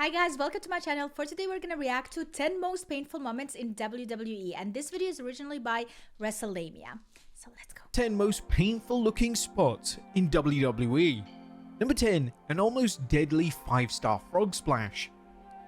Hi guys, welcome to my channel. For today we're going to react to 10 most painful moments in WWE, and this video is originally by WrestleLamia. So let's go. 10 most painful looking spots in WWE. Number 10, an almost deadly 5-star frog splash.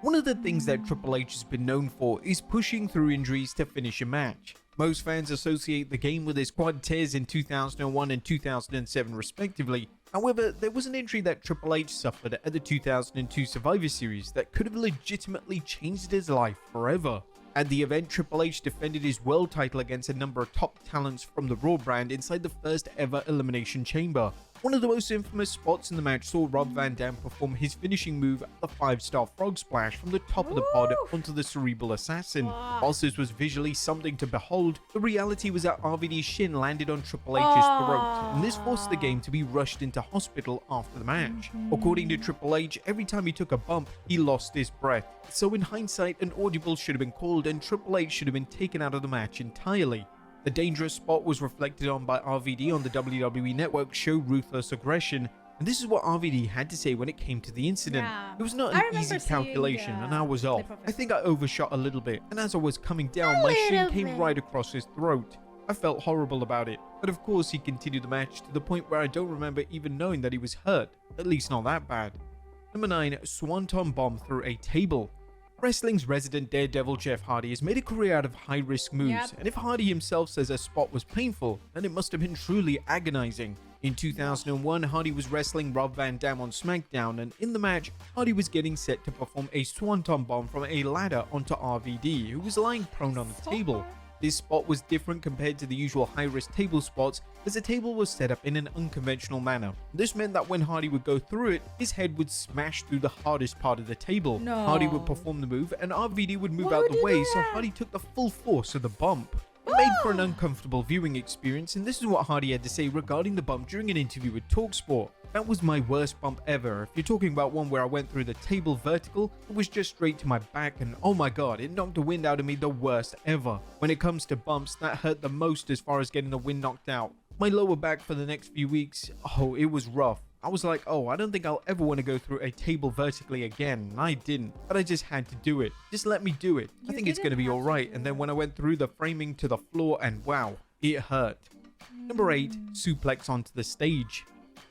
One of the things that Triple H has been known for is pushing through injuries to finish a match. Most fans associate the game with his quad tears in 2001 and 2007 respectively. However, there was an injury that Triple H suffered at the 2002 Survivor Series that could have legitimately changed his life forever. At the event, Triple H defended his world title against a number of top talents from the Raw brand inside the first ever Elimination Chamber. One of the most infamous spots in the match saw Rob Van Dam perform his finishing move, the 5-star frog splash from the top of the pod onto the Cerebral Assassin. Whilst this was visually something to behold, the reality was that RVD's shin landed on Triple H's throat, and this forced the game to be rushed into hospital after the match. According to Triple H, every time he took a bump, he lost his breath. So in hindsight, an audible should have been called and Triple H should have been taken out of the match entirely. The dangerous spot was reflected on by RVD on the WWE Network show Ruthless Aggression, and this is what RVD had to say when it came to the incident. It was not an easy calculation, and I was off. I think I overshot a little bit, and as I was coming down, my shin came right across his throat. I felt horrible about it, but of course he continued the match to the point where I don't remember even knowing that he was hurt, at least not that bad. Number 9, Swanton bomb through a table. Wrestling's resident daredevil Jeff Hardy has made a career out of high-risk moves, and if Hardy himself says a spot was painful, then it must have been truly agonizing. In 2001, Hardy was wrestling Rob Van Dam on SmackDown, and in the match, Hardy was getting set to perform a Swanton bomb from a ladder onto RVD, who was lying prone on the table. This spot was different compared to the usual high-risk table spots, as the table was set up in an unconventional manner. This meant that when Hardy would go through it, his head would smash through the hardest part of the table. Hardy would perform the move, and RVD would move out the way, so Hardy took the full force of the bump. It made for an uncomfortable viewing experience, and this is what Hardy had to say regarding the bump during an interview with TalkSport. That was my worst bump ever. If you're talking about one where I went through the table vertical, it was just straight to my back, and oh my god, it knocked the wind out of me the worst ever. When it comes to bumps, that hurt the most as far as getting the wind knocked out. My lower back for the next few weeks, oh, it was rough. I was like, oh, I don't think I'll ever want to go through a table vertically again, and I didn't, but I just had to do it. Just let me do it. I think it's going to be alright. And then when I went through the framing to the floor, and wow, it hurt. Number 8, suplex onto the stage.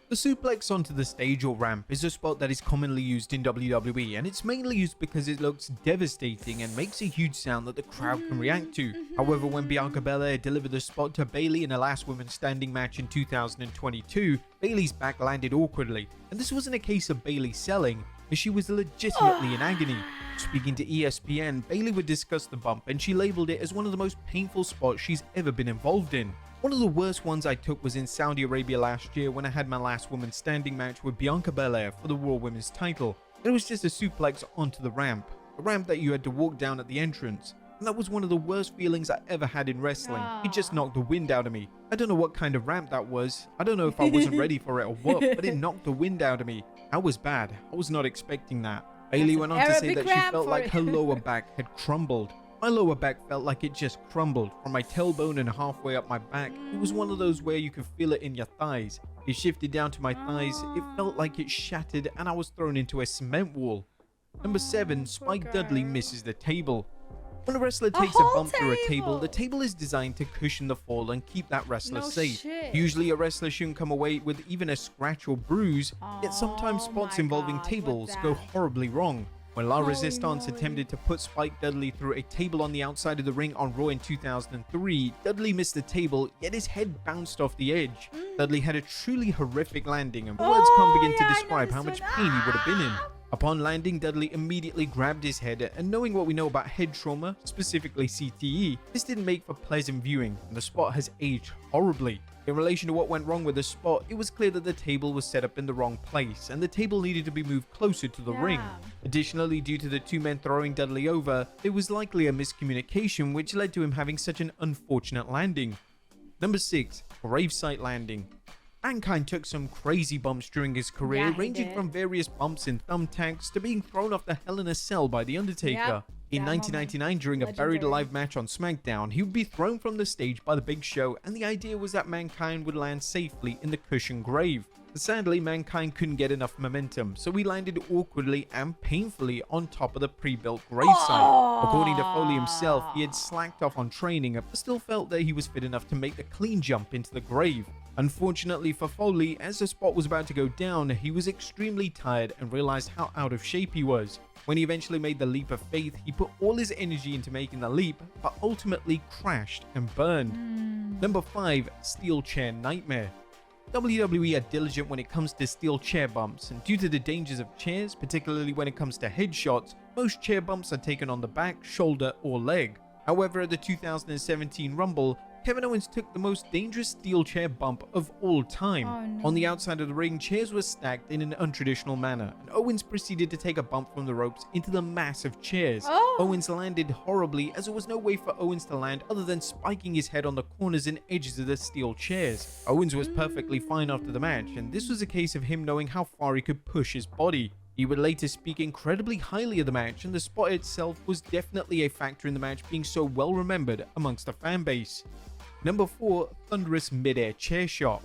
The suplex onto the stage or ramp is a spot that is commonly used in WWE, and it's mainly used because it looks devastating and makes a huge sound that the crowd can react to. However, when Bianca Belair delivered the spot to Bayley in a last woman standing match in 2022, Bayley's back landed awkwardly, and this wasn't a case of Bayley selling, as she was legitimately in agony. Speaking to ESPN, Bayley would discuss the bump, and she labeled it as one of the most painful spots she's ever been involved in. One of the worst ones I took was in Saudi Arabia last year when I had my last woman standing match with Bianca Belair for the Raw Women's title. It was just a suplex onto the ramp, a ramp that you had to walk down at the entrance. And that was one of the worst feelings I ever had in wrestling. It just knocked the wind out of me. I don't know what kind of ramp that was. I don't know if I wasn't ready for it or what, but it knocked the wind out of me. That was bad. I was not expecting that. Bayley went on to say that she felt like her lower back had crumbled. My lower back felt like it just crumbled from my tailbone and halfway up my back. It was one of those where you could feel it in your thighs. It shifted down to my thighs. It felt like it shattered and I was thrown into a cement wall. Number 7, Spike Dudley misses the table. When a wrestler takes a bump through a table, the table is designed to cushion the fall and keep that wrestler safe. Usually a wrestler shouldn't come away with even a scratch or bruise, yet sometimes spots involving tables go horribly wrong. When La Resistance attempted to put Spike Dudley through a table on the outside of the ring on Raw in 2003, Dudley missed the table, yet his head bounced off the edge. Dudley had a truly horrific landing, and words can't begin to describe how much pain he would have been in. Upon landing, Dudley immediately grabbed his head, and knowing what we know about head trauma, specifically CTE, this didn't make for pleasant viewing, and the spot has aged horribly. In relation to what went wrong with the spot, it was clear that the table was set up in the wrong place, and the table needed to be moved closer to the ring. Additionally, due to the two men throwing Dudley over, there was likely a miscommunication which led to him having such an unfortunate landing. Number 6, gravesite landing. Mankind took some crazy bumps during his career, ranging from various bumps in thumbtacks to being thrown off the Hell in a Cell by The Undertaker. In That 1999, during a Buried Legendary. Alive match on SmackDown, he would be thrown from the stage by the Big Show, and the idea was that Mankind would land safely in the cushion grave. Sadly, Mankind couldn't get enough momentum, so he landed awkwardly and painfully on top of the pre-built gravesite. According to Foley himself, he had slacked off on training, but still felt that he was fit enough to make the clean jump into the grave. Unfortunately for Foley, as the spot was about to go down, he was extremely tired and realized how out of shape he was. When he eventually made the leap of faith, he put all his energy into making the leap, but ultimately crashed and burned. Number 5. Steel Chair Nightmare. WWE are diligent when it comes to steel chair bumps, and due to the dangers of chairs, particularly when it comes to headshots, most chair bumps are taken on the back, shoulder, or leg. However, at the 2017 Rumble, Kevin Owens took the most dangerous steel chair bump of all time. Oh, no. On the outside of the ring, chairs were stacked in an untraditional manner, and Owens proceeded to take a bump from the ropes into the massive chairs. Owens landed horribly, as there was no way for Owens to land other than spiking his head on the corners and edges of the steel chairs. Owens was perfectly fine after the match, and this was a case of him knowing how far he could push his body. He would later speak incredibly highly of the match, and the spot itself was definitely a factor in the match being so well remembered amongst the fan base. Number 4. Thunderous Midair Chair Shot.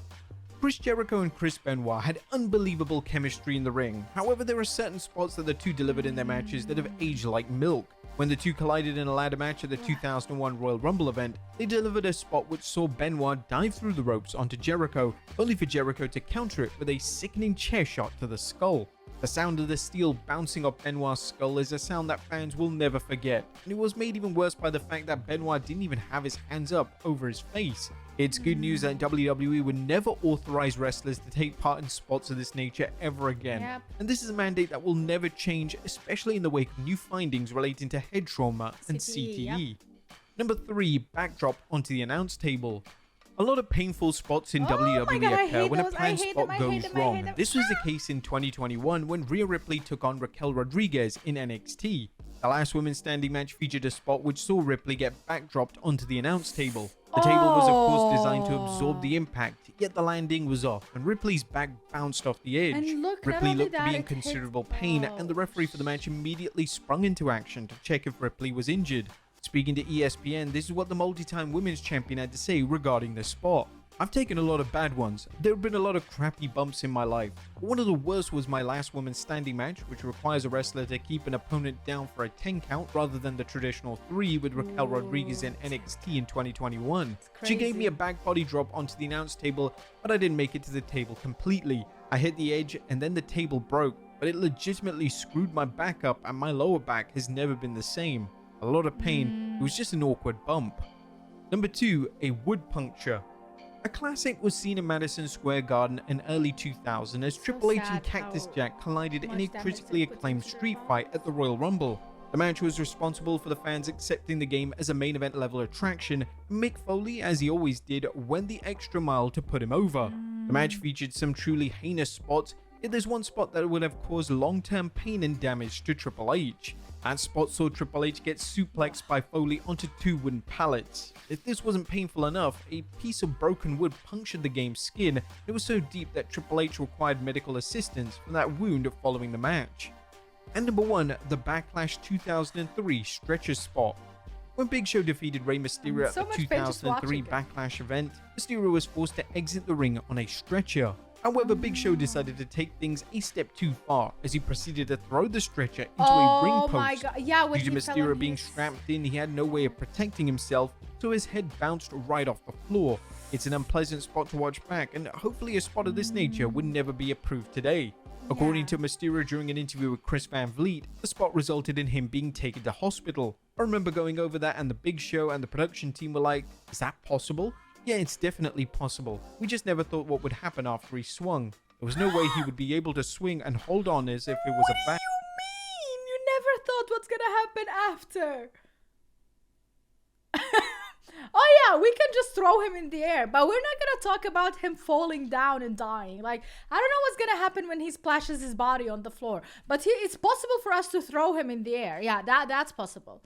Chris Jericho and Chris Benoit had unbelievable chemistry in the ring. However, there are certain spots that the two delivered in their matches that have aged like milk. When the two collided in a ladder match at the 2001 Royal Rumble event, they delivered a spot which saw Benoit dive through the ropes onto Jericho, only for Jericho to counter it with a sickening chair shot to the skull. The sound of the steel bouncing off Benoit's skull is a sound that fans will never forget, and it was made even worse by the fact that Benoit didn't even have his hands up over his face. It's good news that WWE would never authorize wrestlers to take part in spots of this nature ever again. Yep. And this is a mandate that will never change, especially in the wake of new findings relating to head trauma and CTE. Yep. Number 3. Backdrop onto the announce table. A lot of painful spots in Oh my WWE God, I occur hate when a those. planned I hate spot them, I goes hate them, I wrong. hate them. This was the case in 2021 when Rhea Ripley took on Raquel Rodriguez in NXT. The last women's standing match featured a spot which saw Ripley get backdropped onto the announce table. The table was of course designed to absorb the impact, yet the landing was off and Ripley's back bounced off the edge. And look, not Ripley only looked to that, be in it hit- considerable pain, and the referee for the match immediately sprung into action to check if Ripley was injured. Speaking to ESPN, this is what the multi-time women's champion had to say regarding the spot. I've taken a lot of bad ones. There have been a lot of crappy bumps in my life. But one of the worst was my last women's standing match, which requires a wrestler to keep an opponent down for a 10 count rather than the traditional 3 with Raquel Rodriguez in NXT in 2021. She gave me a back body drop onto the announce table, but I didn't make it to the table completely. I hit the edge and then the table broke, but it legitimately screwed my back up and my lower back has never been the same. A lot of pain. It was just an awkward bump. Number 2. A wood puncture. A classic was seen in Madison Square Garden in early 2000 as Triple H and sad Cactus how Jack collided in a much damage critically they put acclaimed into street it. fight at the Royal Rumble. The match was responsible for the fans accepting the game as a main event level attraction, and Mick Foley, as he always did, went the extra mile to put him over. The match featured some truly heinous spots, yet there's one spot that would have caused long-term pain and damage to Triple H. That spot saw Triple H get suplexed by Foley onto 2 wooden pallets. If this wasn't painful enough, a piece of broken wood punctured the game's skin. It was so deep that Triple H required medical assistance for that wound following the match. And number 1, the Backlash 2003 stretcher spot. When Big Show defeated Rey Mysterio at So the much pain just 2003 watching it. Backlash event, Mysterio was forced to exit the ring on a stretcher. However, Big Show decided to take things a step too far as he proceeded to throw the stretcher into a ring Oh post. my God. Yeah, when Due to he fell Mysterio on being his- strapped in, he had no way of protecting himself, so his head bounced right off the floor. It's an unpleasant spot to watch back, and hopefully a spot of this nature would never be approved today. According to Mysterio during an interview with Chris Van Vliet, the spot resulted in him being taken to hospital. I remember going over that and the Big Show and the production team were like, is that possible? Yeah, it's definitely possible. We just never thought what would happen after he swung. There was no way he would be able to swing and hold on as if it was a back. What do you mean? You never thought what's gonna happen after. Oh yeah, we can just throw him in the air, but we're not gonna talk about him falling down and dying. Like, I don't know what's gonna happen when he splashes his body on the floor, but it's possible for us to throw him in the air. Yeah, that's possible.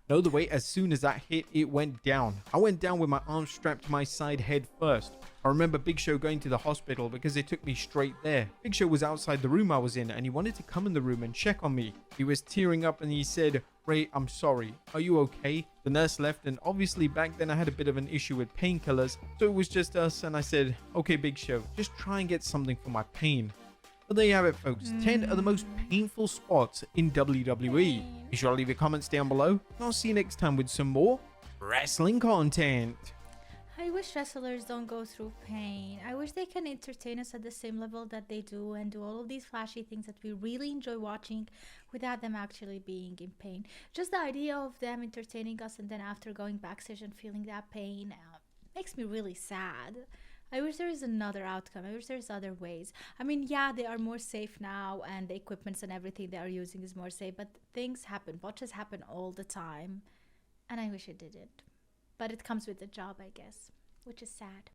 No, the way as soon as that hit, it went down. I went down with my arms strapped to my side head first. I remember Big Show going to the hospital because they took me straight there. Big Show was outside the room I was in and he wanted to come in the room and check on me. He was tearing up and he said, "Ray, I'm sorry. Are you okay?" The nurse left and obviously back then I had a bit of an issue with painkillers, so it was just us and I said, "Okay, Big Show, just try and get something for my pain." But there you have it, folks. 10 of the most painful spots in WWE. Be sure to leave your comments down below and I'll see you next time with some more wrestling content. I wish wrestlers don't go through pain. I wish they can entertain us at the same level that they do and do all of these flashy things that we really enjoy watching without them actually being in pain. Just the idea of them entertaining us and then after going backstage and feeling that pain makes me really sad. I wish there is another outcome. I wish there's other ways. I mean, yeah, they are more safe now and the equipments and everything they are using is more safe, but things happen. Botches happen all the time. And I wish it didn't. But it comes with the job, I guess, which is sad.